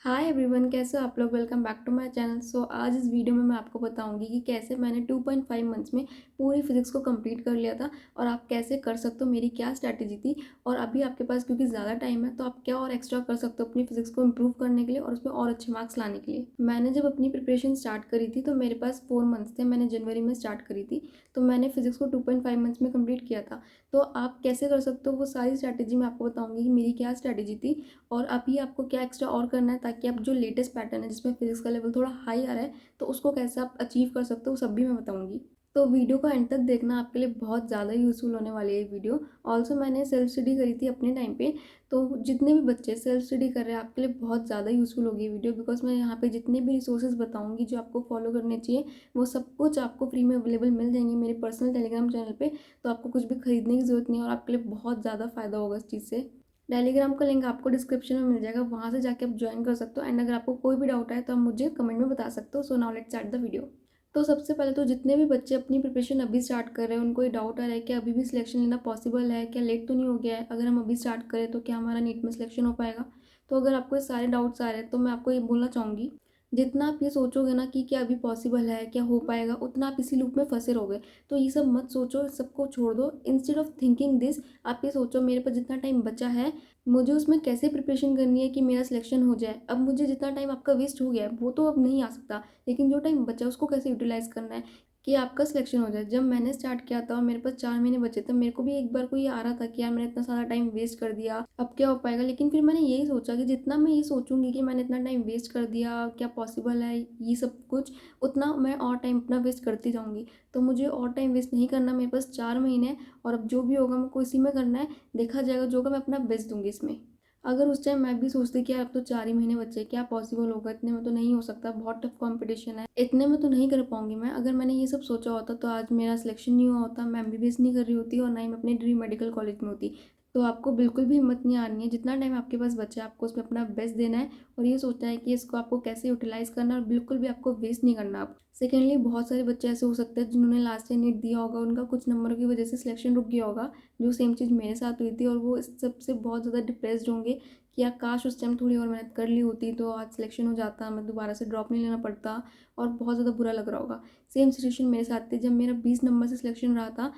Hi everyone, कैसे हो आप लोग। Welcome back to my channel. आज इस वीडियो में मैं आपको बताऊंगी कि कैसे मैंने 2.5 मंथ्स में पूरी फिजिक्स को कंप्लीट कर लिया था और आप कैसे कर सकते हो, मेरी क्या स्ट्रैटेजी थी और अभी आपके पास क्योंकि ज़्यादा टाइम है तो आप क्या और एक्स्ट्रा कर सकते हो अपनी फिजिक्स को इम्प्रूव करने के लिए और उसमें और अच्छे मार्क्स लाने के लिए। मैंने जब अपनी प्रिपरेशन स्टार्ट करी थी तो मेरे पास 4 मंथ्स थे। मैंने जनवरी में स्टार्ट करी थी तो मैंने फिजिक्स को 2.5 मंथ्स में कंप्लीट किया था। तो आप कैसे कर सकते हो वो सारी स्ट्रैटेजी मैं आपको बताऊंगी कि मेरी क्या स्ट्रैटेजी थी और अभी आपको क्या एक्स्ट्रा और करना है ताकि आप जो लेटेस्ट पैटर्न है जिसमें फिजिक्स का लेवल थोड़ा हाई आ रहा है तो उसको कैसे आप अचीव कर सकते हो सब भी मैं बताऊंगी। तो वीडियो को एंड तक देखना, आपके लिए बहुत ज़्यादा यूज़फुल होने वाली है ये वीडियो। ऑल्सो मैंने सेल्फ स्टडी करी थी अपने टाइम पे, तो जितने भी बच्चे सेल्फ स्टडी कर रहे हैं आपके लिए बहुत ज़्यादा यूज़फुल होगी ये वीडियो, बिकॉज मैं यहाँ पे जितने भी रिसोर्सेज बताऊंगी जो आपको फॉलो करने चाहिए वो सब कुछ आपको फ्री में अवेलेबल मिल जाएंगे मेरे पर्सनल टेलीग्राम चैनल पे। तो आपको कुछ भी खरीदने की ज़रूरत नहीं है और आपके लिए बहुत ज़्यादा फ़ायदा होगा इस चीज़ से। टेलीग्राम का लिंक आपको डिस्क्रिप्शन में मिल जाएगा, वहाँ से जाके आप ज्वाइन कर सकते हो। एंड अगर आपको कोई भी डाउट है तो आप मुझे कमेंट में बता सकते हो। So now let's start the video. तो सबसे पहले तो जितने भी बच्चे अपनी प्रिपरेशन अभी स्टार्ट कर रहे हैं उनको ये डाउट आ रहा है कि अभी भी सिलेक्शन लेना पॉसिबल है, क्या लेट तो नहीं हो गया है, अगर हम अभी स्टार्ट करें तो क्या हमारा नीट में सिलेक्शन हो पाएगा। तो अगर आपको ये सारे डाउट्स आ रहे हैं तो मैं आपको ये बोलना चाहूँगी, जितना आप ये सोचोगे ना कि क्या अभी पॉसिबल है, क्या हो पाएगा, उतना आप इसी लूप में फंसे रहोगे। तो ये सब मत सोचो, इस सबको छोड़ दो। इंस्टेड ऑफ थिंकिंग दिस, आप ये सोचो मेरे पास जितना टाइम बचा है मुझे उसमें कैसे प्रिपरेशन करनी है कि मेरा सिलेक्शन हो जाए। अब मुझे जितना टाइम आपका वेस्ट हो गया है वो तो अब नहीं आ सकता, लेकिन जो टाइम बचा है उसको कैसे यूटिलाइज करना है कि आपका सिलेक्शन हो जाए। जब मैंने स्टार्ट किया था और मेरे पास 4 महीने बचे थे, मेरे को भी एक बार को ये आ रहा था कि यार मैंने इतना सारा टाइम वेस्ट कर दिया, अब क्या हो पाएगा। लेकिन फिर मैंने यही सोचा कि जितना मैं ये सोचूंगी कि मैंने इतना टाइम वेस्ट कर दिया, क्या पॉसिबल है ये सब कुछ, उतना मैं और टाइम अपना वेस्ट करती जाऊंगी। तो मुझे और टाइम वेस्ट नहीं करना, मेरे पास 4 महीने हैं और अब जो भी होगा मेरे को इसी में करना है। देखा जाएगा, जो होगा मैं अपना बेस्ट दूंगी इसमें। अगर उस टाइम मैं भी सोचती कि यार अब तो 4 ही महीने बचे, क्या पॉसिबल होगा, इतने में तो नहीं हो सकता, बहुत टफ कंपटीशन है, इतने में तो नहीं कर पाऊंगी मैं। अगर मैंने ये सब सोचा होता तो आज मेरा सिलेक्शन नहीं हुआ होता, मैं एमबीबीएस नहीं कर रही होती और ना ही मैं अपने ड्रीम मेडिकल कॉलेज में होती। तो आपको बिल्कुल भी हिम्मत नहीं आनी है, जितना टाइम आपके पास बचा है आपको उसमें अपना बेस्ट देना है और ये सोचना है कि इसको आपको कैसे यूटिलाइज करना है और बिल्कुल भी आपको वेस्ट नहीं करना। आप सेकेंडली, बहुत सारे बच्चे ऐसे हो सकते हैं जिन्होंने लास्ट ईयर नीट दिया होगा, उनका कुछ नंबरों की वजह से सिलेक्शन रुक गया होगा, जो सेम चीज़ मेरे साथ हुई थी, और वो इस सबसे बहुत ज़्यादा डिप्रेस्ड होंगे कि यार काश उस टाइम थोड़ी और मेहनत कर ली होती तो आज सिलेक्शन हो जाता, मैं दोबारा से ड्रॉप नहीं लेना पड़ता, और बहुत ज़्यादा बुरा लग रहा होगा। सेम सिचुएशन मेरे साथ थी जब मेरा 20 नंबर से सिलेक्शन रहा था,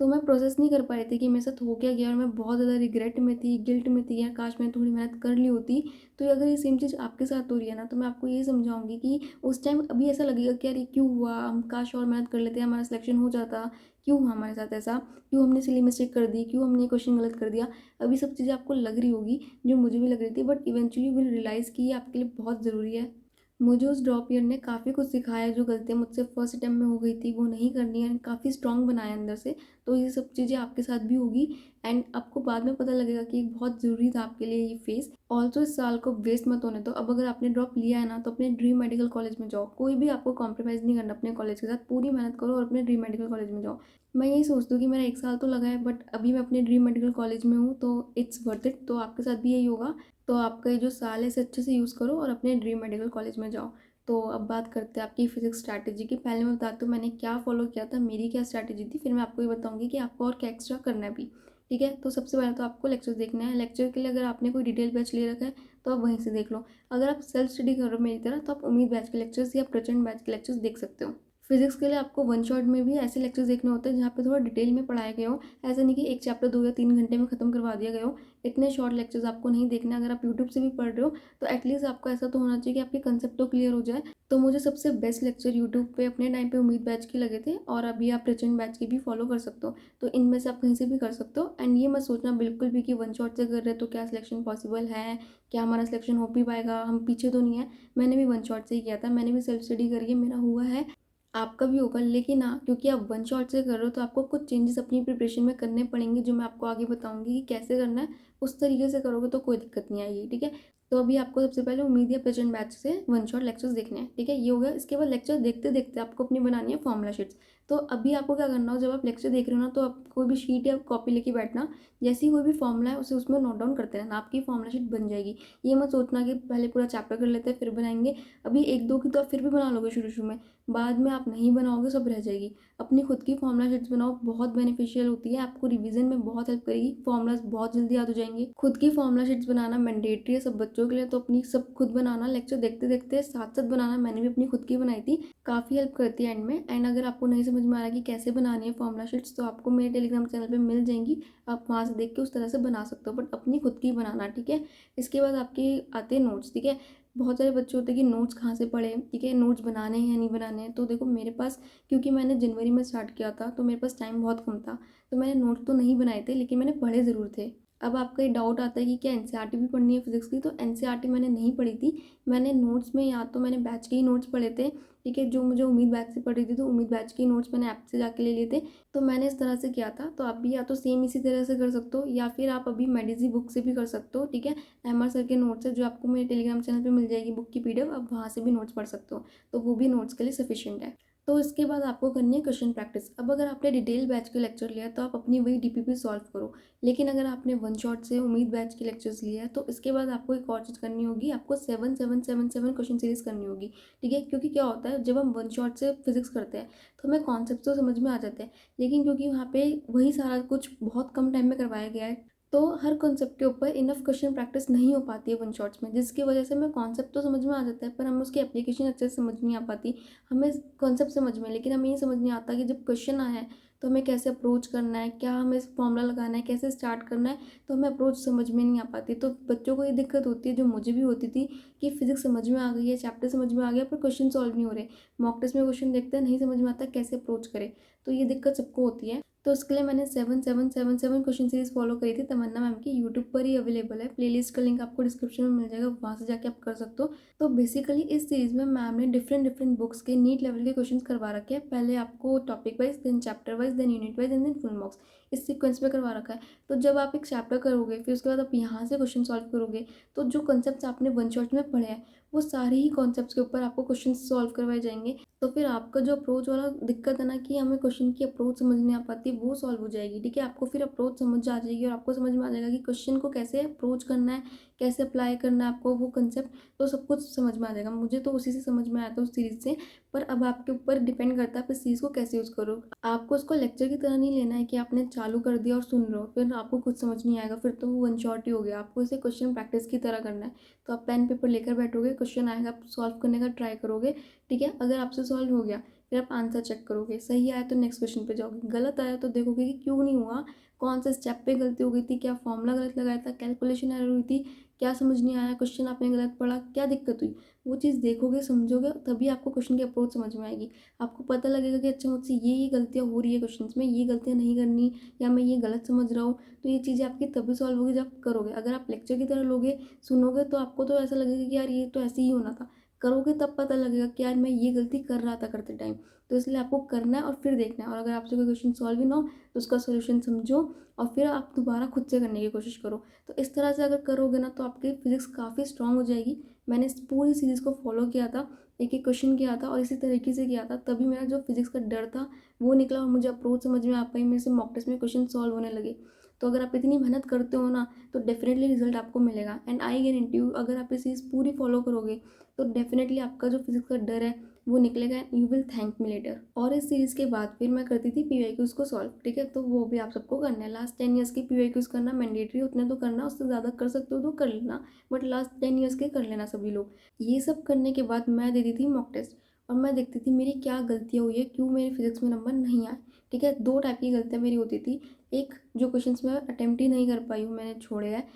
तो मैं प्रोसेस नहीं कर पा रही थी कि मेरे साथ हो क्या गया और मैं बहुत ज़्यादा रिग्रेट में थी, गिल्ट में थी, यार काश मैंने थोड़ी मेहनत कर ली होती। तो अगर ये सेम चीज़ आपके साथ हो रही है ना तो मैं आपको ये समझाऊंगी कि उस टाइम अभी ऐसा लगेगा कि यार ये क्यों हुआ, हम काश और मेहनत कर लेते, हमारा सिलेक्शन हो जाता, क्यों हुआ हमारे साथ ऐसा, क्यों हमने सिली मिस्टेक कर दी, क्यों हमने क्वेश्चन गलत कर दिया। अभी सब चीज़ें आपको लग रही होगी, जो मुझे भी लग रही थी, बट इवेंचुअली विल रियलाइज़ कि ये आपके लिए बहुत ज़रूरी है। मुझे उस ड्रॉप ईयर ने काफ़ी कुछ सिखाया, जो गलतियाँ मुझसे फर्स्ट अटैम्प्ट में हो गई थी वो नहीं करनी है, काफ़ी स्ट्रॉन्ग बनाया अंदर से। तो ये सब चीज़ें आपके साथ भी होगी एंड आपको बाद में पता लगेगा कि बहुत ज़रूरी था आपके लिए ये फेस। ऑल्सो इस साल को वेस्ट मत होने दो। अब अगर आपने ड्रॉप लिया है ना तो अपने ड्रीम मेडिकल कॉलेज में जाओ, कोई भी आपको कॉम्प्रोमाइज़ नहीं करना अपने कॉलेज के साथ, पूरी मेहनत करो और अपने ड्रीम मेडिकल कॉलेज में जाओ। मैं यही सोचती हूँ कि मेरा 1 साल तो लगा है बट अभी मैं अपने ड्रीम मेडिकल कॉलेज में हूँ तो इट्स वर्थ इट। तो आपके साथ भी यही होगा। तो आपका ये जो साल है इसे अच्छे से यूज़ करो और अपने ड्रीम मेडिकल कॉलेज में जाओ। तो अब बात करते हैं आपकी फिजिक्स स्ट्रैटेजी की। पहले मैं बताती हूँ मैंने क्या फॉलो किया था, मेरी क्या स्ट्रैटेजी थी, फिर मैं आपको ये बताऊंगी कि आपको और क्या एक्स्ट्रा करना है भी। ठीक है, तो सबसे पहले तो आपको लेक्चर देखना है। लेक्चर के लिए अगर आपने कोई डिटेल बैच ले रखा है तो आप वहीं से देख लो। अगर आप सेल्फ स्टडी कर रहे हो मेरी तरह तो आप उम्मीद बैच के लेक्चर्स या प्रचंड बैच के लेक्चर्स देख सकते हो। फिजिक्स के लिए आपको वन शॉट में भी ऐसे लेक्चर्स देखने होते हैं जहाँ पे थोड़ा डिटेल में पढ़ाया गया हो। ऐसा नहीं कि एक चैप्टर 2 या 3 घंटे में खत्म करवा दिया गया हो। इतने शॉर्ट लेक्चर्स आपको नहीं देखना। अगर आप यूट्यूब से भी पढ़ रहे हो तो एटलीस्ट आपको ऐसा तो होना चाहिए कि आपके कंसेप्ट तो क्लियर हो जाए। तो मुझे सबसे बेस्ट लेक्चर यूट्यूब पे अपने टाइम पे उम्मीद बैच के लगे थे और अभी आप प्रचंड बैच के भी फॉलो कर सकते हो। तो इनमें से आप कहीं से भी कर सकते हो। एंड ये मत सोचना बिल्कुल भी कि वन शॉट से कर रहे हो तो क्या सिलेक्शन पॉसिबल है, क्या हमारा सिलेक्शन हो भी पाएगा, हम पीछे तो नहीं है। मैंने भी वन शॉट से ही किया था, मैंने भी सेल्फ स्टडी करी है, मेरा हुआ है, आपका भी होगा। लेकिन हाँ, क्योंकि आप वन शॉट से कर रहे हो तो आपको कुछ चेंजेस अपनी प्रिपरेशन में करने पड़ेंगे, जो मैं आपको आगे बताऊंगी कि कैसे करना है। उस तरीके से करोगे तो कोई दिक्कत नहीं आएगी। ठीक है, तो अभी आपको सबसे पहले उम्मीद या प्रचंड बैच से वन शॉट लेक्चर्स देखने हैं। ठीक है, ये हो गया। इसके बाद लेक्चर देखते देखते आपको अपनी बनानी है फॉर्मूला शीट्स। तो अभी आपको क्या करना हो, जब आप लेक्चर देख रहे हो ना तो आप कोई भी शीट या कॉपी लेके बैठना, जैसी कोई भी फॉर्मूला है उसे उसमें नोट डाउन करते रहना, आपकी फॉर्मूला शीट बन जाएगी। ये मत सोचना कि पहले पूरा चैप्टर कर लेते हैं फिर बनाएंगे। अभी एक दो की तो आप फिर भी बना लोगे शुरू शुरू में, बाद में आप नहीं बनाओगे, सब रह जाएगी। अपनी खुद की फॉर्मूला शीट्स बनाओ, बहुत बेनिफिशियल होती है, आपको रिवीजन में बहुत हेल्प करेगी, फॉर्मूलाज बहुत जल्दी याद हो जाएंगे। खुद की फॉर्मूला शीट्स बनाना मैंडेटरी है, सब बच्चों के लिए तो अपनी सब खुद बनाना, लेक्चर देखते देखते साथ साथ बनाना, मैंने भी अपनी खुद की बनाई थी, काफ़ी हेल्प करती है एंड में। एंड अगर आपको नहीं समझ में आ रहा कि कैसे बनानी है फॉर्मूला शीट्स, तो आपको मेरे टेलीग्राम चैनल पे मिल जाएंगी, आप वहाँ से देख के उस तरह से बना सकते हो, बट अपनी खुद की बनाना, ठीक है। इसके बाद आपके आते हैं नोट्स, ठीक है। बहुत सारे बच्चे होते हैं कि नोट्स कहाँ से पढ़े, ठीक है, नोट्स बनाने हैं या नहीं बनाने हैं। तो देखो मेरे पास, क्योंकि मैंने जनवरी में स्टार्ट किया था तो मेरे पास टाइम बहुत कम था, तो मैंने नोट्स तो नहीं बनाए थे, लेकिन मैंने पढ़े ज़रूर थे। अब आपका ये डाउट आता है कि क्या एनसीईआरटी भी पढ़नी है फिजिक्स की, तो एनसीईआरटी मैंने नहीं पढ़ी थी। मैंने नोट्स में या तो मैंने बैच के ही नोट्स पढ़े थे, ठीक है, जो मुझे उम्मीद बैच से पढ़ी थी, तो उम्मीद बैच के नोट्स मैंने ऐप से जाके ले लिए थे। तो मैंने इस तरह से किया था। तो आप भी या तो सेम इसी तरह से कर सकते हो, या फिर आप अभी मेडिजी बुक से भी कर सकते हो, ठीक है। एमआर सर के नोट्स है जो आपको मेरे टेलीग्राम चैनल पे मिल जाएगी बुक की पीडीएफ, आप वहाँ से भी नोट्स पढ़ सकते हो, तो वो भी नोट्स के लिए सफिशिएंट है। तो इसके बाद आपको करनी है क्वेश्चन प्रैक्टिस। अब अगर आपने डिटेल बैच के लेक्चर लिया तो आप अपनी वही डीपीपी सॉल्व करो, लेकिन अगर आपने वन शॉट से उम्मीद बैच के लेक्चर्स लिए हैं तो इसके बाद आपको एक और चीज़ करनी होगी, आपको 7 7 7 7 क्वेश्चन सीरीज करनी होगी, ठीक है। क्योंकि क्या होता है, जब हम वन शॉट से फिजिक्स करते हैं तो हमें कॉन्सेप्ट तो समझ में आ जाते हैं, लेकिन क्योंकि वहाँ पे वही सारा कुछ बहुत कम टाइम में करवाया गया है, तो हर कॉन्सेप्ट के ऊपर इनफ क्वेश्चन प्रैक्टिस नहीं हो पाती है वन शॉट्स में, जिसकी वजह से हमें कॉन्सेप्ट तो समझ में आ जाता है पर हमें उसकी एप्लीकेशन अच्छे से समझ नहीं आ पाती। हमें कॉन्सेप्ट समझ में, लेकिन हमें ये समझ नहीं आता कि जब क्वेश्चन आया है तो हमें कैसे अप्रोच करना है, क्या हमें फॉर्मूला लगाना है, कैसे स्टार्ट करना है, तो हमें अप्रोच समझ में नहीं आ पाती। तो बच्चों को ये दिक्कत होती है, जो मुझे भी होती थी, कि फिजिक्स समझ में आ गई है, चैप्टर समझ में आ गया, पर क्वेश्चन सॉल्व नहीं हो रहे। मॉक टेस्ट में क्वेश्चन देखते हैं, नहीं समझ में आता कैसे अप्रोच करें, तो ये दिक्कत सबको होती है। तो उसके लिए मैंने 7 7 7 7 क्वेश्चन सीरीज फॉलो करी थी, तमन्ना मैम की, यूट्यूब पर ही अवेलेबल है, प्लेलिस्ट का लिंक आपको डिस्क्रिप्शन में मिल जाएगा, वहाँ से जाके आप कर सकते हो। तो बेसिकली इस सीरीज़ में मैम ने डिफरेंट डिफरेंट बुक्स के नीट लेवल के क्वेश्चंस करवा रखे हैं। पहले आपको topic wise, then chapter wise, then unit wise and then full marks, इस सीक्वेंस में करवा रखा है। तो जब आप एक चैप्टर करोगे फिर उसके बाद आप यहाँ से क्वेश्चन सॉल्व करोगे, तो जो कॉन्सेप्ट्स आपने वन शॉट में पढ़े हैं वो सारे ही कॉन्सेप्ट्स के ऊपर आपको क्वेश्चन सॉल्व करवाए जाएंगे। तो फिर आपका जो अप्रोच वाला दिक्कत है ना, कि हमें क्वेश्चन की अप्रोच समझ नहीं आ पाती, वो सॉल्व हो जाएगी, ठीक है। आपको फिर अप्रोच समझ आ जाएगी और आपको समझ में आ जाएगा कि क्वेश्चन को कैसे अप्रोच करना है, कैसे अप्लाई करना है आपको वो कंसेप्ट, तो सब कुछ समझ में आ जाएगा। मुझे तो उसी से समझ में आया था, उस सीरीज़ से। पर अब आपके ऊपर डिपेंड करता है आप इस चीज़ को कैसे यूज़ करो। आपको उसको लेक्चर की तरह नहीं लेना है कि आपने चालू कर दिया और सुन रहे हो, फिर आपको कुछ समझ नहीं आएगा, फिर तो वो वन शॉट ही हो गया। आपको इसे क्वेश्चन प्रैक्टिस की तरह करना है। तो आप पेन पेपर लेकर बैठोगे, क्वेश्चन आएगा, आप सॉल्व करने का ट्राई करोगे, ठीक है। अगर आपसे सॉल्व हो गया फिर आप आंसर चेक करोगे, सही आया तो नेक्स्ट क्वेश्चन पे जाओगे, गलत आया तो देखोगे कि क्यों नहीं हुआ, कौन से स्टेप पे गलती हो गई थी, क्या फॉर्मूला गलत लगाया था, कैलकुलेशन एरर हुई थी, क्या समझ नहीं आया, क्वेश्चन आपने गलत पढ़ा, क्या दिक्कत हुई, वो चीज़ देखोगे, समझोगे, तभी आपको क्वेश्चन की अप्रोच समझ में आएगी। आपको पता लगेगा कि अच्छा मुझसे ये गलतियाँ हो रही है क्वेश्चन में, ये गलतियाँ नहीं करनी, या मैं ये गलत समझ रहा हूँ। तो ये चीज़ें आपकी तभी सॉल्व होगी जब करोगे। अगर आप लेक्चर की तरह लोगे, सुनोगे, तो आपको तो ऐसा लगेगा कि यार ये तो ऐसे ही होना था। करोगे तब पता लगेगा कि यार मैं ये गलती कर रहा था करते टाइम। तो इसलिए आपको करना है और फिर देखना है, और अगर आपसे कोई क्वेश्चन सॉल्व ही ना हो तो उसका सोल्यूशन समझो और फिर आप दोबारा खुद से करने की कोशिश करो। तो इस तरह से अगर करोगे ना तो आपकी फिजिक्स काफ़ी स्ट्रांग हो जाएगी। मैंने इस पूरी सीरीज़ को फॉलो किया था, एक एक क्वेश्चन किया था और इसी तरीके से किया था, तभी मेरा जो फिजिक्स का डर था वो निकला और मुझे अप्रोच समझ में आ पाई, मेरे से मॉक टेस्ट में क्वेश्चन सॉल्व होने लगे। तो अगर आप इतनी मेहनत करते हो ना तो डेफिनेटली रिजल्ट आपको मिलेगा, एंड आई गारंटी यू, अगर आप ये चीज़ पूरी फॉलो करोगे तो डेफिनेटली आपका जो फिजिक्स का डर है वो निकलेगा, you will thank me later. और इस सीरीज़ के बाद फिर मैं करती थी पीवाईक्यूज़ को सॉल्व, ठीक है। तो वो भी आप सबको करना है, लास्ट 10 ईयर्स की पीवाईक्यूज़ करना मैंडेटरी, उतने तो करना, उससे ज़्यादा कर सकते हो तो कर लेना, बट लास्ट 10 ईयर्स के कर लेना सभी लोग। ये सब करने के बाद मैं देती थी मॉक टेस्ट और मैं देखती थी मेरी क्या गलतियाँ हुई है, क्यों मेरे फिजिक्स में नंबर नहीं आए, ठीक है। दो टाइप की गलतियाँ मेरी होती थी, एक जो क्वेश्चंस मैं अटेम्प्ट ही नहीं कर पाई हूँ, मैंने छोड़े हैं,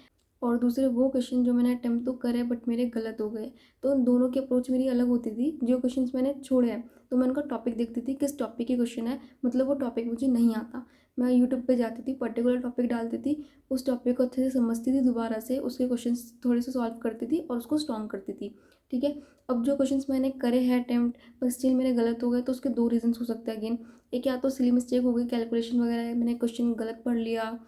और दूसरे वो क्वेश्चन जो मैंने अटेम्प्ट तो करे बट मेरे गलत हो गए। तो उन दोनों की अप्रोच मेरी अलग होती थी। जो क्वेश्चंस मैंने छोड़े हैं तो मैं उनका टॉपिक देखती थी, किस टॉपिक की क्वेश्चन है, मतलब वो टॉपिक मुझे नहीं आता, मैं यूट्यूब पे जाती थी, पर्टिकुलर टॉपिक डालती थी, उस टॉपिक को अच्छे से समझती थी, दोबारा से उसके क्वेश्चन थोड़े से सॉल्व करती थी और उसको स्ट्रॉन्ग करती थी, ठीक है। अब जो क्वेश्चंस मैंने करे हैं अटेम्प्ट पर स्टिल मेरे गलत हो गए, तो उसके दो रीजंस हो सकते हैं अगेन। एक या तो सिली मिस्टेक हो गई, कैलकुलेशन वगैरह मैंने क्वेश्चन गलत पढ़ लिया,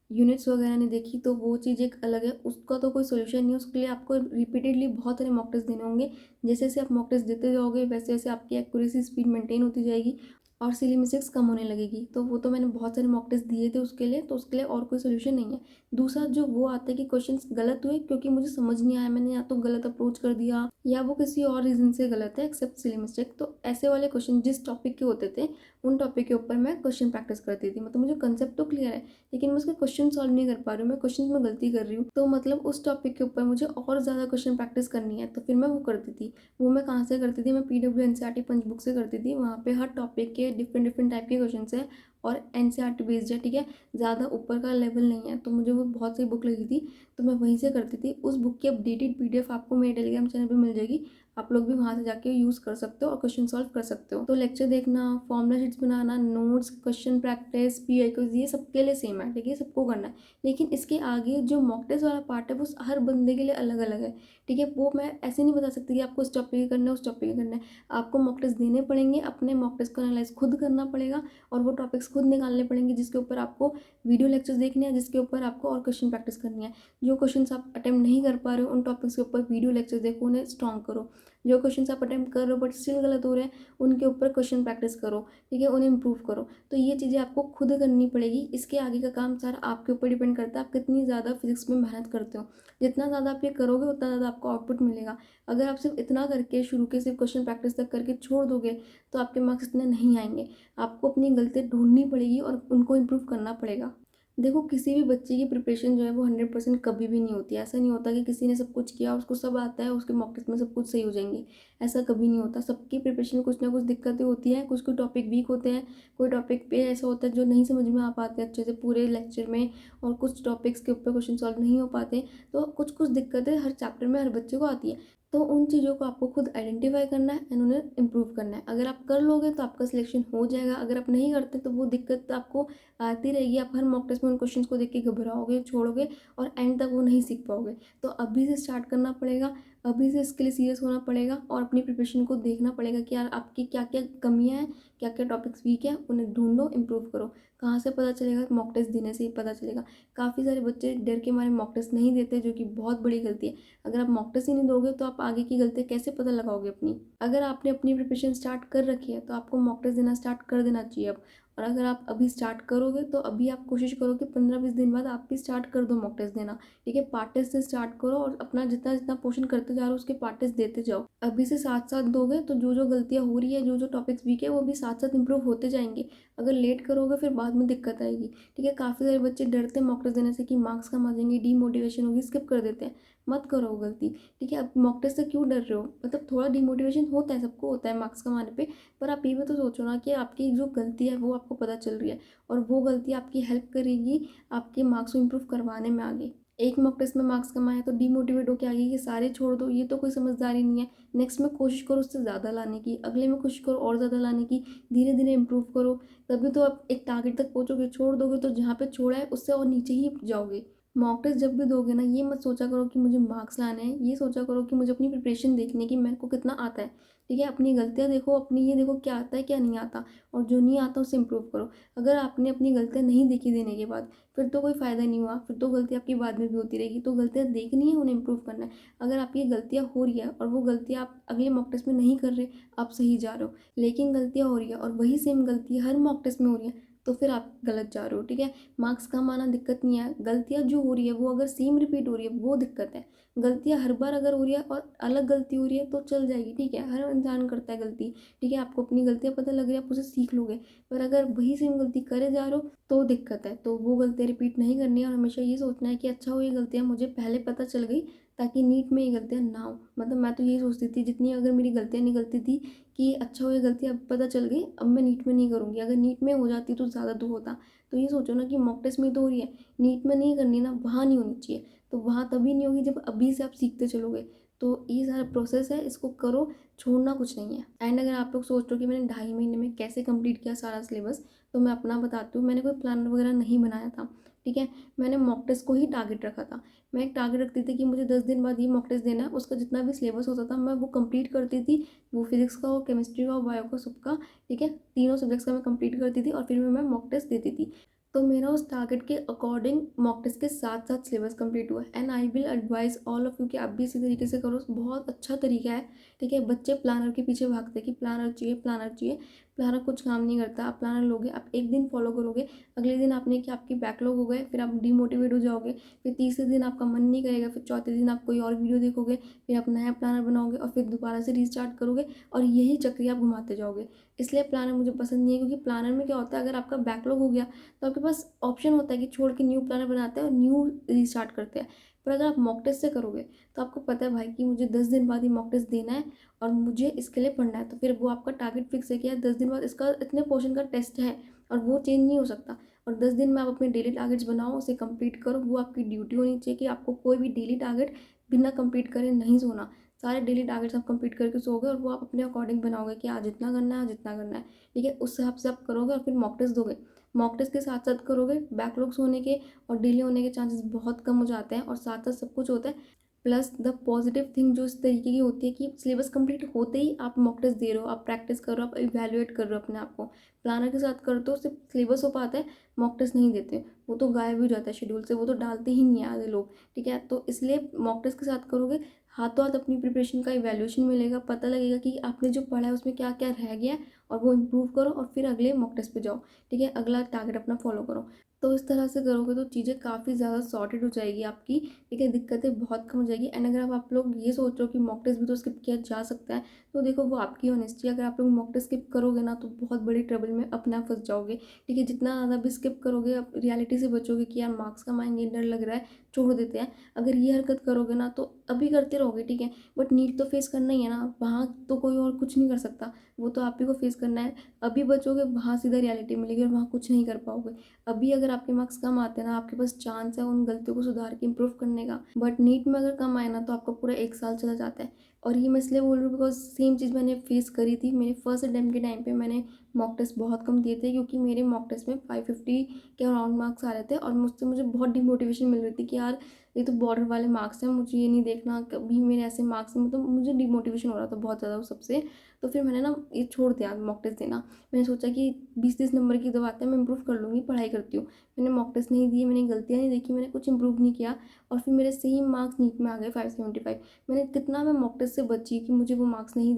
यूनिट्स वगैरह नहीं देखी, तो वो चीज़ एक अलग है, उसका तो कोई सोल्यूशन नहीं है। उसके लिए आपको रिपीटेडली बहुत सारे मॉक टेस्ट देने होंगे। जैसे जैसे आप मॉक टेस्ट देते जाओगे वैसे वैसे आपकी एक्यूरेसी स्पीड मेंटेन होती जाएगी और सिली मिस्टेक्स कम होने लगेगी। तो वो तो मैंने बहुत सारे मॉक टेस्ट दिए थे उसके लिए, तो उसके लिए और कोई सोल्यूशन नहीं है। दूसरा जो वो आता है कि क्वेश्चंस गलत हुए क्योंकि मुझे समझ नहीं आया, मैंने या तो गलत अप्रोच कर दिया या वो किसी और रीज़न से गलत है एक्सेप्ट सिली मिस्टेक। तो ऐसे वाले क्वेश्चन जिस टॉपिक के होते थे उन टॉपिक के ऊपर मैं क्वेश्चन प्रैक्टिस करती थी। मतलब मुझे कंसेप्ट तो क्लियर है लेकिन मैं उसके क्वेश्चन सॉल्व नहीं कर पा रही हूँ, मैं क्वेश्चन में गलती कर रही हूँ। तो मतलब उस टॉपिक के ऊपर मुझे और ज़्यादा क्वेश्चन प्रैक्टिस करनी है, तो फिर मैं वो करती थी। वो मैं कहाँ से करती थी, मैं PW NCERT पंच बुक से करती थी। वहाँ पे हर टॉपिक के डिफरेंट डिफरेंट टाइप के क्वेश्चन है और NCERT बेस्ड है, ठीक है, ज़्यादा ऊपर का लेवल नहीं है। तो मुझे वो बहुत सही बुक लगी थी, तो मैं वहीं से करती थी। उस बुक की अपडेटेड PDF आपको मेरे टेलीग्राम चैनल पर मिल जाएगी, आप लोग भी वहाँ से जाके यूज़ कर सकते हो और क्वेश्चन सॉल्व कर सकते हो। तो लेक्चर देखना, फॉर्मूला शीट्स बनाना, notes, question practice, PI quiz, ये सबके लिए सेम है, ठीक है, सबको करना है। लेकिन इसके आगे जो मॉक टेस्ट वाला पार्ट है वो हर बंदे के लिए अलग अलग है, ठीक है। वो मैं ऐसे नहीं बता सकती कि आपको इस टॉपिक का करना है उस टॉपिक का करना है। आपको मॉक टेस्ट देने पड़ेंगे, अपने मॉक टेस्ट को एनालाइज खुद करना पड़ेगा और वो टॉपिक्स खुद निकालने पड़ेंगे जिसके ऊपर आपको वीडियो लेक्चर्स देखने हैं, जिसके ऊपर आपको और क्वेश्चन प्रैक्टिस करनी है। जो क्वेश्चन आप अटेम्प्ट नहीं कर पा रहे हो उन टॉपिक्स के ऊपर वीडियो लेक्चर देखो, उन्हें स्ट्रॉन्ग करो। जो क्वेश्चन आप अटेम्प्ट कर रहे हो बट स्टिल गलत हो रहे हैं उनके ऊपर क्वेश्चन प्रैक्टिस करो, ठीक है, उन्हें इंप्रूव करो। तो ये चीज़ें आपको खुद करनी पड़ेगी। इसके आगे का काम सारा आपके ऊपर डिपेंड करता है, आप कितनी ज़्यादा फिजिक्स में मेहनत करते हो। जितना ज़्यादा आप ये करोगे उतना ज़्यादा आपको आउटपुट मिलेगा। अगर आप सिर्फ इतना करके शुरू के सिर्फ क्वेश्चन प्रैक्टिस तक करके छोड़ दोगे तो आपके मार्क्स इतने नहीं आएंगे। आपको अपनी गलतियाँ ढूंढनी पड़ेगी और उनको इम्प्रूव करना पड़ेगा। देखो, किसी भी बच्चे की प्रिपरेशन जो है वो 100% कभी भी नहीं होती है। ऐसा नहीं होता कि किसी ने सब कुछ किया और उसको सब आता है, उसके मॉक टेस्ट में सब कुछ सही हो जाएंगे। ऐसा कभी नहीं होता। सबकी प्रिपरेशन में कुछ ना कुछ दिक्कतें होती हैं, कुछ कुछ टॉपिक वीक होते हैं, कोई टॉपिक पे ऐसा होता है जो नहीं समझ में आ पाते अच्छे से पूरे लेक्चर में, और कुछ टॉपिक्स के ऊपर क्वेश्चन सॉल्व नहीं हो पाते। तो कुछ कुछ दिक्कतें हर चैप्टर में हर बच्चे को आती है। तो उन चीज़ों को आपको खुद आइडेंटिफाई करना है एंड उन्हें इम्प्रूव करना है। अगर आप कर लोगे तो आपका सिलेक्शन हो जाएगा। अगर आप नहीं करते तो वो दिक्कत आपको आती रहेगी। आप हर मॉक टेस्ट में उन क्वेश्चंस को देख के घबराओगे, छोड़ोगे और एंड तक वो नहीं सीख पाओगे। तो अभी से स्टार्ट करना पड़ेगा, अभी से इसके लिए सीरियस होना पड़ेगा और अपनी प्रिपरेशन को देखना पड़ेगा कि यार आपकी क्या क्या कमियाँ हैं, क्या क्या टॉपिक्स वीक हैं, उन्हें ढूंढो, इम्प्रूव करो। कहाँ से पता चलेगा? मॉक टेस्ट देने से ही पता चलेगा। काफ़ी सारे बच्चे डर के मारे मॉक टेस्ट नहीं देते, जो कि बहुत बड़ी गलती है। अगर आप मॉक टेस्ट ही नहीं दोगे तो आप आगे की गलतियाँ कैसे पता लगाओगे अपनी? अगर आपने अपनी प्रिपरेशन स्टार्ट कर रखी है तो आपको मॉक टेस्ट देना स्टार्ट कर देना चाहिए अब। और अगर आप अभी स्टार्ट करोगे तो अभी आप कोशिश करो कि 15-20 दिन बाद आप भी स्टार्ट कर दो मॉक टेस्ट देना, ठीक है। पार्ट टेस्ट से स्टार्ट करो और अपना जितना जितना पोर्शन करते जा रहे हो उसके पार्ट टेस्ट देते जाओ। अभी से साथ साथ दोगे तो जो जो गलतियाँ हो रही है, जो जो टॉपिक्स वीक है, वो भी साथ साथ इंप्रूव होते जाएंगे। अगर लेट करोगे फिर बाद में दिक्कत आएगी, ठीक है। काफ़ी सारे बच्चे डरते हैं मॉक टेस्ट देने से कि मार्क्स कम आ जाएंगे, डीमोटिवेशन होगी, स्किप कर देते हैं। मत करो वो गलती, ठीक है। अब मॉक टेस्ट से क्यों डर रहे हो? मतलब थोड़ा डिमोटिवेशन होता है, सबको होता है मार्क्स कम आने पे, पर आप ये भी तो सोचो ना कि आपकी जो गलती है वो आपको पता चल रही है और वो गलती आपकी हेल्प करेगी आपके मार्क्स को इम्प्रूव करवाने में आगे। एक मॉक टेस्ट में मार्क्स कम आए तो डीमोटिवेट होकर आगे कि सारे छोड़ दो, ये तो कोई समझदारी नहीं है। नेक्स्ट में कोशिश करो उससे ज़्यादा लाने की, अगले में कोशिश करो और ज़्यादा लाने की, धीरे धीरे इम्प्रूव करो। तभी तो आप एक टारगेट तक पहुँचोगे। छोड़ दोगे तो जहाँ पे छोड़ा है उससे और नीचे ही जाओगे। मॉक टेस्ट जब भी दोगे ना, ये मत सोचा करो कि मुझे मार्क्स लाने हैं, ये सोचा करो कि मुझे अपनी प्रिपरेशन देखनी है कि मेरे को कितना आता है, ठीक है। अपनी गलतियाँ देखो, अपनी ये देखो क्या आता है क्या नहीं आता, और जो नहीं आता उसे इम्प्रूव करो। अगर आपने अपनी गलतियाँ नहीं देखी देने के बाद, फिर तो कोई फ़ायदा नहीं हुआ, फिर तो गलती आपकी बाद में भी होती रहेगी। तो गलतियाँ देखनी है, उन्हें इम्प्रूव करना है। अगर आपकी गलतियाँ हो रही है और वो गलतियाँ आप अगले मॉक टेस्ट में नहीं कर रहे, आप सही जा रहे हो, लेकिन गलतियाँ हो रही है और वही सेम गलती हर मॉक टेस्ट में हो रही है, तो फिर आप गलत जा रहे हो, ठीक है। मार्क्स कम आना दिक्कत नहीं है, गलतियाँ जो हो रही है वो अगर सेम रिपीट हो रही है वो दिक्कत है। गलतियाँ हर बार अगर हो रही है और अलग गलती हो रही है तो चल जाएगी, ठीक है, हर इंसान करता है गलती, ठीक है। आपको अपनी गलतियाँ पता लग रही है, आप उसे सीख लोगे। पर अगर वही सेम गलती करे जा रहे हो तो दिक्कत है। तो वो गलतियाँ रिपीट नहीं करनी है और हमेशा ये सोचना है कि अच्छा हो ये गलतियाँ मुझे पहले पता चल गई, ताकि नीट में ये गलतियाँ ना हो। मतलब मैं तो यही सोचती थी, जितनी अगर मेरी गलतियाँ निकलती थी कि अच्छा हो ये गलती अब पता चल गई, अब मैं नीट में नहीं करूँगी। अगर नीट में हो जाती तो ज़्यादा दुख होता। तो ये सोचो ना कि मॉक टेस्ट में तो हो रही है, नीट में नहीं करनी ना, वहाँ नहीं होनी चाहिए। तो वहाँ तभी नहीं होगी जब अभी से आप सीखते चलोगे। तो ये सारा प्रोसेस है, इसको करो, छोड़ना कुछ नहीं है। एंड अगर आप लोग सोच रहे हो कि मैंने 2.5 महीने में कैसे कंप्लीट किया सारा सिलेबस, तो मैं अपना बताती हूँ। मैंने कोई प्लान वगैरह नहीं बनाया था, ठीक है। मैंने मॉक टेस्ट को ही टारगेट रखा था। मैं एक टारगेट रखती थी कि मुझे 10 दिन बाद ये मॉक टेस्ट देना है, उसका जितना भी सिलेबस होता था मैं वो कंप्लीट करती थी। वो फिजिक्स का हो, केमिस्ट्री का हो, बायो का, सबका, ठीक है, तीनों सब्जेक्ट्स का मैं कंप्लीट करती थी और फिर मैं मॉक टेस्ट देती थी। तो मेरा उस टारगेट के अकॉर्डिंग मॉक टेस्ट के साथ साथ सिलेबस कंप्लीट हुआ। And I will advice all of you कि आप भी इसी तरीके से करो, बहुत अच्छा तरीका है, ठीक है। बच्चे प्लानर के पीछे भागते हैं कि प्लानर चाहिए, प्लानर चाहिए। प्लानर कुछ काम नहीं करता। आप प्लानर लोगे, आप एक दिन फॉलो करोगे, अगले दिन आपने कि आपकी बैकलॉग हो गए, फिर आप डिमोटिवेट हो जाओगे, फिर तीसरे दिन आपका मन नहीं करेगा, फिर चौथे दिन आप कोई और वीडियो देखोगे, फिर आप नया प्लानर बनाओगे और फिर दोबारा से रीस्टार्ट करोगे और यही चक्र आप घुमाते जाओगे। इसलिए प्लानर मुझे पसंद नहीं है, क्योंकि प्लानर में क्या होता है, अगर आपका बैकलॉग हो गया तो आपके पास ऑप्शन होता है कि छोड़ के न्यू प्लानर बनाते हैं और न्यू रीस्टार्ट करते हैं। पर अगर आप मॉक टेस्ट से करोगे तो आपको पता है भाई कि मुझे 10 दिन बाद ही मॉक टेस्ट देना है और मुझे इसके लिए पढ़ना है, तो फिर वो आपका टारगेट फिक्स है कि यार 10 दिन बाद इसका इतने पोर्शन का टेस्ट है और वो चेंज नहीं हो सकता। और 10 दिन में आप अपने डेली टारगेट्स बनाओ, उसे कंप्लीट करो। वो आपकी ड्यूटी होनी चाहिए कि आपको कोई भी डेली टारगेट बिना कंप्लीट करे नहीं सोना। सारे डेली टारगेट्स आप कंप्लीट करके सोओगे और वो आप अपने अकॉर्डिंग बनाओगे कि आज इतना करना है, आज इतना करना है, ठीक है। उस हिसाब से आप करोगे और फिर मॉक टेस्ट दोगे। मॉक टेस्ट के साथ साथ करोगे, बैकलॉग्स होने के और डिले होने के चांसेस बहुत कम हो जाते हैं और साथ साथ सब कुछ होता है। प्लस द पॉजिटिव थिंग जो इस तरीके की होती है कि सिलेबस कंप्लीट होते ही आप मॉक टेस्ट दे रहे हो, आप प्रैक्टिस कर रहे हो, आप इवैल्यूएट कर रहे हो अपने आप को। प्लानर के साथ करते हो सिर्फ सिलेबस हो पाता है, मॉक टेस्ट नहीं देते, वो तो गायब भी हो जाता है शेड्यूल से, वो तो डालते ही नहीं है आधे लोग, ठीक है। तो इसलिए मॉक टेस्ट के साथ करोगे, हाथों हाथ अपनी प्रिपरेशन का इवैल्यूएशन मिलेगा, पता लगेगा कि आपने जो पढ़ा है उसमें क्या क्या रह गया है और वो इम्प्रूव करो और फिर अगले मॉक टेस्ट पे जाओ, ठीक है, अगला टारगेट अपना फॉलो करो। तो इस तरह से करोगे तो चीज़ें काफ़ी ज़्यादा सॉर्टेड हो जाएगी आपकी, ठीक है, दिक्कतें बहुत कम हो जाएगी। एंड अगर आप लोग ये सोच रहे हो कि मॉक टेस्ट भी तो स्किप किया जा सकता है, तो देखो वो आपकी ऑनेस्टी है। अगर आप लोग मॉक टेस्ट स्किप करोगे ना तो बहुत बड़ी ट्रबल में अपने आप फंस जाओगे, ठीक है। जितना ज़्यादा भी स्किप करोगे आप रियलिटी से बचोगे कि यार मार्क्स कम आएंगे, डर लग रहा है, छोड़ देते हैं। अगर ये हरकत करोगे ना तो अभी करते रहोगे, ठीक है, बट नीट तो फेस करना ही है ना, वहाँ तो कोई और कुछ नहीं कर सकता, वो तो आप ही को फेस करना है। अभी बचोगे, वहाँ सीधा रियलिटी मिलेगी और वहाँ कुछ नहीं कर पाओगे। अभी अगर आपके मार्क्स कम आते हैं ना, आपके पास चांस है उन गलतियों को सुधार के इम्प्रूव करने का, बट नीट में अगर कम आए ना तो आपका पूरा 1 साल चला जाता है। और ये मैं इसलिए बोल रही हूँ बिकॉज सेम चीज़ मैंने फेस करी थी। मेरे फर्स्ट अटेम्प्ट के टाइम पे मैंने मॉक टेस्ट बहुत कम दिए थे, क्योंकि मेरे मॉक टेस्ट में 550 के अराउंड मार्क्स आ रहे थे और मुझसे मुझे बहुत डिमोटिवेशन मिल रही थी कि यार ये तो बॉर्डर वाले मार्क्स हैं, मुझे ये नहीं देखना कभी मेरे ऐसे मार्क्स हैं, मतलब मुझे डिमोटिवेशन हो रहा था बहुत ज़्यादा उस सबसे। तो फिर मैंने ना ये छोड़ दिया मॉक टेस्ट देना। मैंने सोचा कि 20-30 नंबर की दो आते हैं, मैं इंप्रूव कर लूँगी, पढ़ाई करती हूँ। मैंने मॉक टेस्ट नहीं दिए, मैंने गलतियाँ नहीं देखी, मैंने कुछ इंप्रूव नहीं किया और फिर मेरे सेम मार्क्स नीट में आ गए 575। मैंने कितना मैं मॉक टेस्ट से बची कि मुझे वो मार्क्स नहीं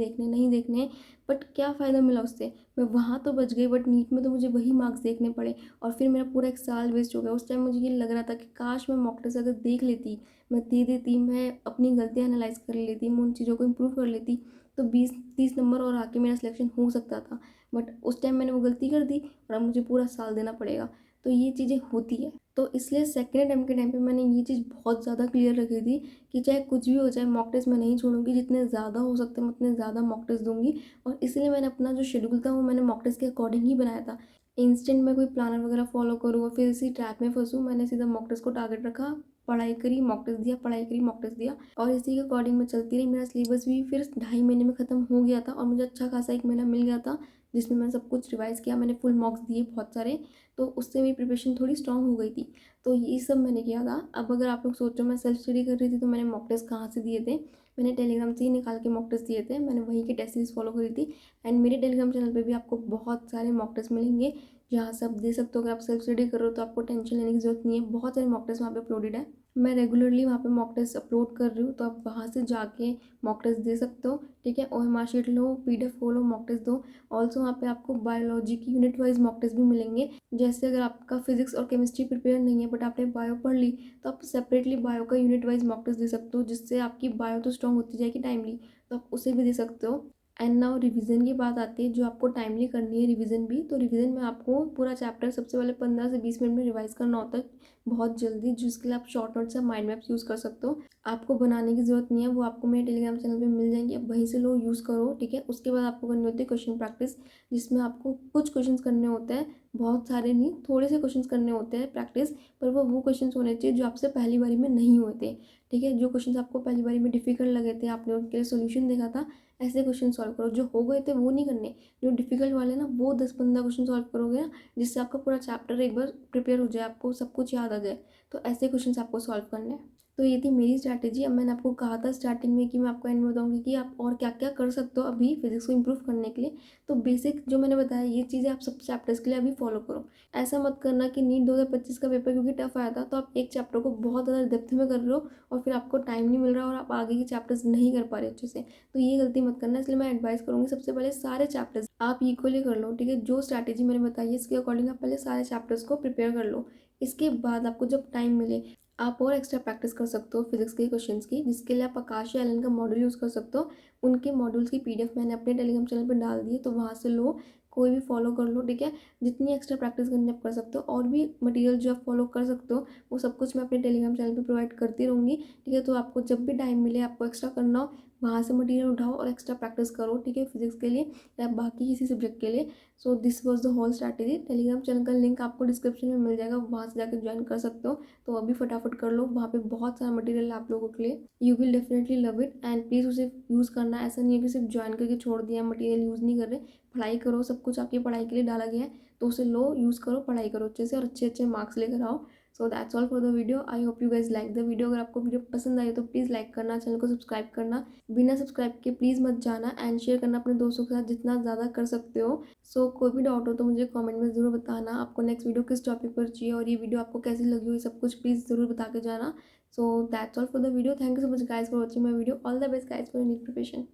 देखने, बट क्या फ़ायदा मिला उससे। मैं वहाँ तो बच गई बट नीट में तो मुझे वही मार्क्स देखने पड़े और फिर मेरा पूरा 1 साल वेस्ट हो गया। उस टाइम मुझे ये लग रहा था कि काश मैं मॉक टेस्ट अगर देख लेती, मैं दे देती, मैं अपनी गलतियाँ एनालाइज कर लेती, मैं उन चीज़ों को इम्प्रूव कर लेती, तो 20-30 नंबर और आके मेरा सिलेक्शन हो सकता था। बट उस टाइम मैंने वो गलती कर दी और अब मुझे पूरा साल देना पड़ेगा। तो ये चीज़ें होती है। तो इसलिए सेकेंड अटेम्प्ट के टाइम पे मैंने ये चीज़ बहुत ज़्यादा क्लियर रखी थी कि चाहे कुछ भी हो जाए मॉक टेस्ट मैं नहीं छोड़ूंगी, जितने ज़्यादा हो सकते हैं मैं उतने ज़्यादा मॉक टेस्ट दूंगी। और इसलिए मैंने अपना जो शेड्यूल था वो मैंने मॉक टेस्ट के अकॉर्डिंग ही बनाया था। इंस्टेंट में कोई प्लानर वगैरह फॉलो करूँ और फिर इसी ट्रैप में फंसूँ, मैंने सीधा मॉक टेस्ट को टारगेट रखा, पढ़ाई करी, मॉक टेस्ट दिया, पढ़ाई करी, मॉक टेस्ट दिया और इसी के अकॉर्डिंग मैं चलती रही। मेरा सिलेबस भी फिर 2.5 महीने में ख़त्म हो गया था और मुझे अच्छा खासा 1 महीना मिल गया था जिसमें मैंने सब कुछ रिवाइज़ किया, मैंने फुल मॉक्स दिए बहुत सारे, तो उससे मेरी प्रिपरेशन थोड़ी स्ट्रांग हो गई थी। तो ये सब मैंने किया था। अब अगर आप लोग सोचो मैं सेल्फ स्टडी कर रही थी तो मैंने मॉक टेस्ट कहाँ से दिए थे, मैंने टेलीग्राम से ही निकाल के मॉक टेस्ट दिए थे, मैंने वहीं की टेस्ट सीरीज फॉलो करी थी। एंड मेरे टेलीग्राम चैनल पे भी आपको बहुत सारे मॉक टेस्ट मिलेंगे जहाँ से आप दे सकते हो। अगर आप सेल्फ स्टडी कर रहे हो तो आपको टेंशन लेने की जरूरत नहीं है, बहुत सारे मॉक टेस्ट वहाँ पे अपलोडेड है। मैं रेगुलरली वहाँ पे मॉक टेस्ट अपलोड कर रही हूँ, तो आप वहाँ से जाके मॉक टेस्ट दे सकते हो, ठीक है। OMR शीट लो, PDF खोलो, मॉक टेस्ट दो। ऑल्सो वहाँ पे आपको बायोलॉजी की यूनिट वाइज मॉक टेस्ट भी मिलेंगे। जैसे अगर आपका फिजिक्स और केमिस्ट्री प्रिपेयर नहीं है बट आपने बायो पढ़ ली, तो आप सेपरेटली बायो का यूनिट वाइज मॉक टेस्ट दे सकते हो, जिससे आपकी बायो तो स्ट्रॉन्ग होती जाएगी टाइमली, तो आप उसे भी दे सकते हो। एंड नाउ रिवीजन की बात आती है, जो आपको टाइमली करनी है रिवीजन भी। तो रिवीजन में आपको पूरा चैप्टर सबसे पहले 15 से 20 मिनट में रिवाइज करना होता है, बहुत जल्दी, जिसके लिए आप शॉर्ट नोट्स या माइंड मैप्स यूज़ कर सकते हो। आपको बनाने की ज़रूरत नहीं है, वो आपको मेरे टेलीग्राम चैनल पे मिल जाएंगे, आप वहीं से लो, यूज़ करो, ठीक है। उसके बाद आपको करनी होती है क्वेश्चन प्रैक्टिस, जिसमें आपको कुछ क्वेश्चन करने होते हैं, बहुत सारे नहीं, थोड़े से क्वेश्चन करने होते हैं प्रैक्टिस, पर वो क्वेश्चन होने चाहिए जो आपसे पहली बारी में नहीं हुए थे, ठीक है। जो क्वेश्चन आपको पहली बारी में डिफिकल्ट लगे थे, आपने उनके लिए सोल्यूशन देखा था, ऐसे क्वेश्चन सॉल्व करो। जो हो गए थे वो नहीं करने, जो डिफिकल्ट वाले ना वो 10-15 क्वेश्चन सॉल्व करोगे ना, जिससे आपका पूरा चैप्टर एक बार प्रिपेयर हो जाए, आपको सब कुछ याद आ जाए। तो ऐसे क्वेश्चन आपको सॉल्व करने हैं। तो ये थी मेरी स्ट्रैटेजी। अब मैंने आपको कहा था स्टार्टिंग में कि मैं आपको एंड में बताऊँगी कि आप और क्या-क्या कर सकते हो अभी फिज़िक्स को इम्प्रूव करने के लिए। तो बेसिक जो मैंने बताया ये चीज़ें आप सब चैप्टर्स के लिए अभी फॉलो करो। ऐसा मत करना कि नीट 2025 का पेपर क्योंकि टफ आया था तो आप एक चैप्टर को बहुत ज़्यादा डेप्थ में कर रहे हो और फिर आपको टाइम नहीं मिल रहा और आप आगे के चैप्टर्स नहीं कर पा रहे अच्छे से। तो ये गलती मत करना, इसलिए मैं एडवाइस करूँगी सबसे पहले सारे चैप्टर्स आप इक्वली कर लो, ठीक है? जो स्ट्रैटेजी मैंने बताई है इसके अकॉर्डिंग आप पहले सारे चैप्टर्स को प्रिपेयर कर लो। इसके बाद आपको जब टाइम मिले आप और एक्स्ट्रा प्रैक्टिस कर सकते हो फिजिक्स के क्वेश्चंस की, जिसके लिए आप आकाश या एलन का मॉड्यूल यूज़ कर सकते हो। उनके मॉड्यूल्स की पीडीएफ मैंने अपने टेलीग्राम चैनल पे डाल दी है, तो वहाँ से लो, कोई भी फॉलो कर लो, ठीक है? जितनी एक्स्ट्रा प्रैक्टिस करनी आप कर सकते हो और भी मटेरियल जो आप फॉलो कर सकते हो वो सब कुछ मैं अपने टेलीग्राम चैनल पे प्रोवाइड करती रहूँगी, ठीक है? तो आपको जब भी टाइम मिले आपको एक्स्ट्रा करना हो वहाँ से मटेरियल उठाओ और एक्स्ट्रा प्रैक्टिस करो, ठीक है? फिजिक्स के लिए या बाकी किसी सब्जेक्ट के लिए। So this was the whole strategy. Telegram channel का लिंक आपको डिस्क्रिप्शन में मिल जाएगा, वहाँ से जाकर ज्वाइन कर सकते हो। तो अभी फटाफट कर लो, वहाँ पे बहुत सारा मटेरियल आप लोगों के लिए। You will definitely love it and please उसे यूज़ करना। ऐसा नहीं है कि सिर्फ ज्वाइन करके छोड़ दिया, मटेरियल यूज़ नहीं कर रहे। पढ़ाई करो, सब कुछ आपकी पढ़ाई के लिए डाला गया है, तो उसे लो, यूज़ करो, पढ़ाई करो अच्छे से और अच्छे अच्छे मार्क्स लेकर आओ। सो that's all for the video. I hope you guys like the video. अगर आपको वीडियो पसंद आई तो प्लीज़ लाइक करना, चैनल को सब्सक्राइब करना, बिना सब्सक्राइब के प्लीज़ मत जाना एंड शेयर करना अपने दोस्तों के साथ जितना ज़्यादा कर सकते हो। सो कोई भी डाउट हो तो मुझे कमेंट में ज़रूर बताना, आपको नेक्स्ट वीडियो किस टॉपिक पर चाहिए और ये वीडियो आपको कैसी लगी हो, ये सब कुछ प्लीज़ ज़रूर बता के जाना। So that's all for the video. Thank you so much guys for watching my video. All the best guys for your NEET preparation.